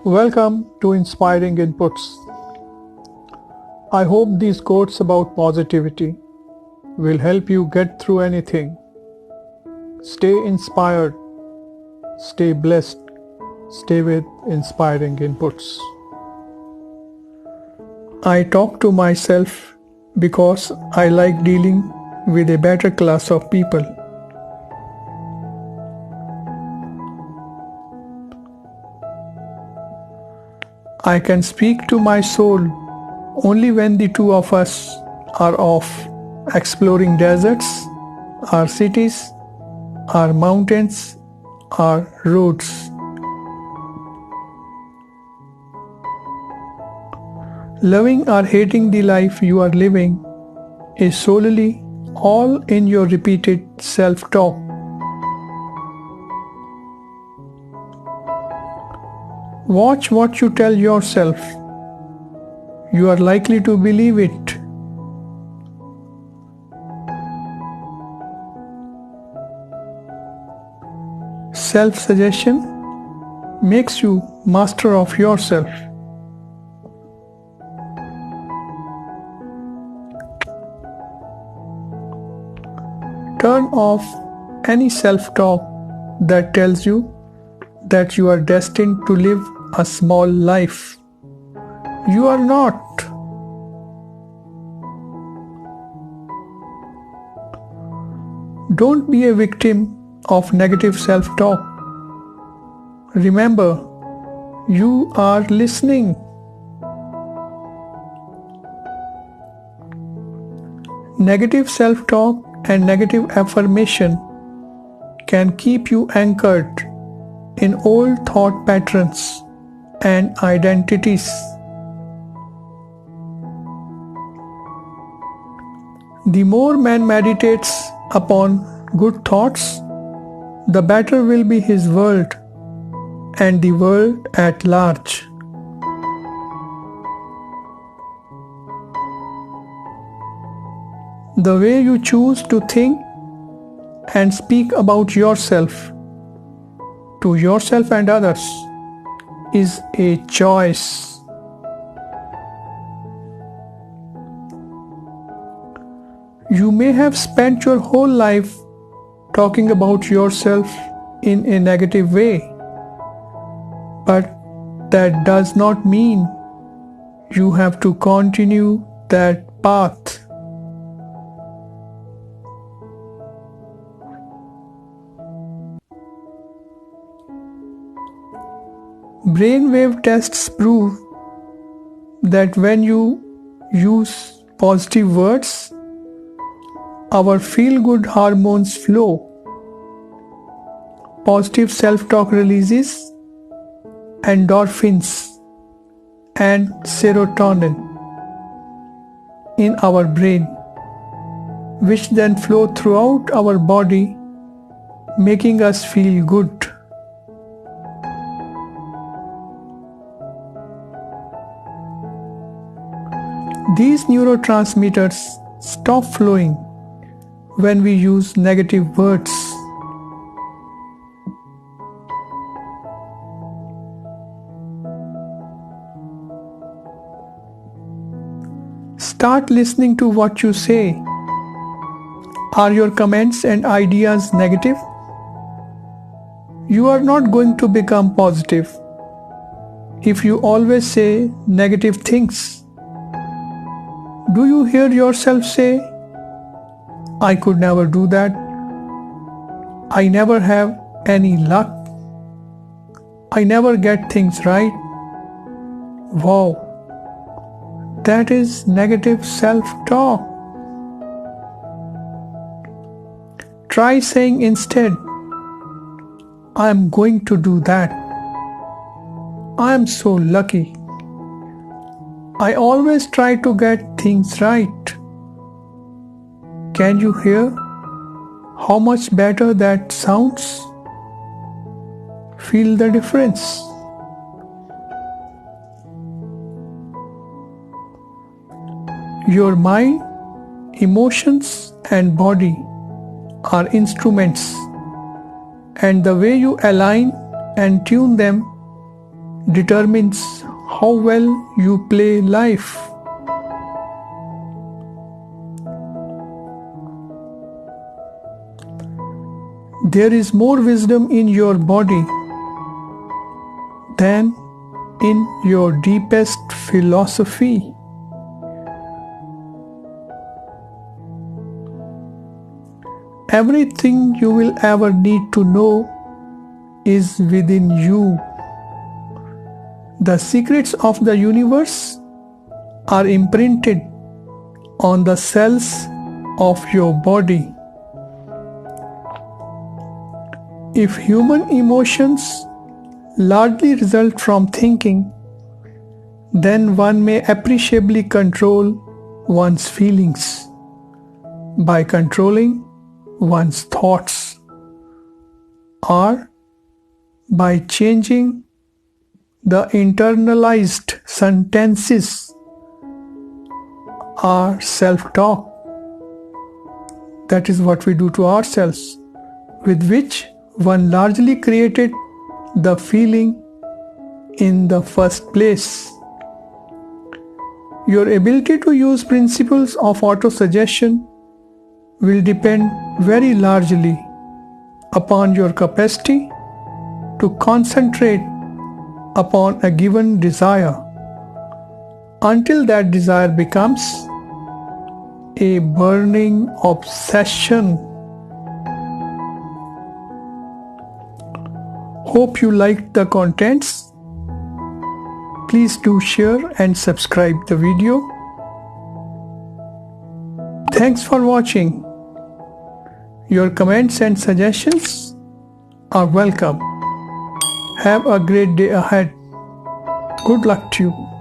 Welcome to Inspiring Inputs. I hope these quotes about positivity will help you get through anything. Stay inspired, stay blessed, stay with Inspiring Inputs. I talk to myself because I like dealing with a better class of people. I can speak to my soul only when the two of us are off exploring deserts, our cities, our mountains, our roads. Loving or hating the life you are living is solely all in your repeated self-talk. Watch what you tell yourself. You are likely to believe it. Self-suggestion makes you master of yourself. Turn off any self-talk that tells you that you are destined to live a small life. You are not. Don't be a victim of negative self-talk. Remember, you are listening. Negative self-talk and negative affirmation can keep you anchored in old thought patterns and identities. The more man meditates upon good thoughts, the better will be his world and the world at large. The way you choose to think and speak about yourself to yourself and others is a choice. You may have spent your whole life talking about yourself in a negative way, but that does not mean you have to continue that path. Brainwave tests prove that when you use positive words, our feel-good hormones flow. Positive self-talk releases endorphins and serotonin in our brain, which then flow throughout our body, making us feel good. These neurotransmitters stop flowing when we use negative words. Start listening to what you say. Are your comments and ideas negative? You are not going to become positive if you always say negative things. Do you hear yourself say, "I could never do that. I never have any luck. I never get things right"? Wow, that is negative self-talk. Try saying instead, "I am going to do that. I am so lucky. I always try to get things right." Can you hear how much better that sounds? Feel the difference. Your mind, emotions, and body are instruments, and the way you align and tune them determines how well you play life. There is more wisdom in your body than in your deepest philosophy. Everything you will ever need to know is within you. The secrets of the universe are imprinted on the cells of your body. If human emotions largely result from thinking, then one may appreciably control one's feelings by controlling one's thoughts, or by changing the internalized sentences or self-talk. That is what we do to ourselves, with which one largely created the feeling in the first place. Your ability to use principles of autosuggestion will depend very largely upon your capacity to concentrate upon a given desire until that desire becomes a burning obsession. Hope you liked the contents. Please do share and subscribe the video. Thanks for watching. Your comments and suggestions are welcome. Have a great day ahead. Good luck to you.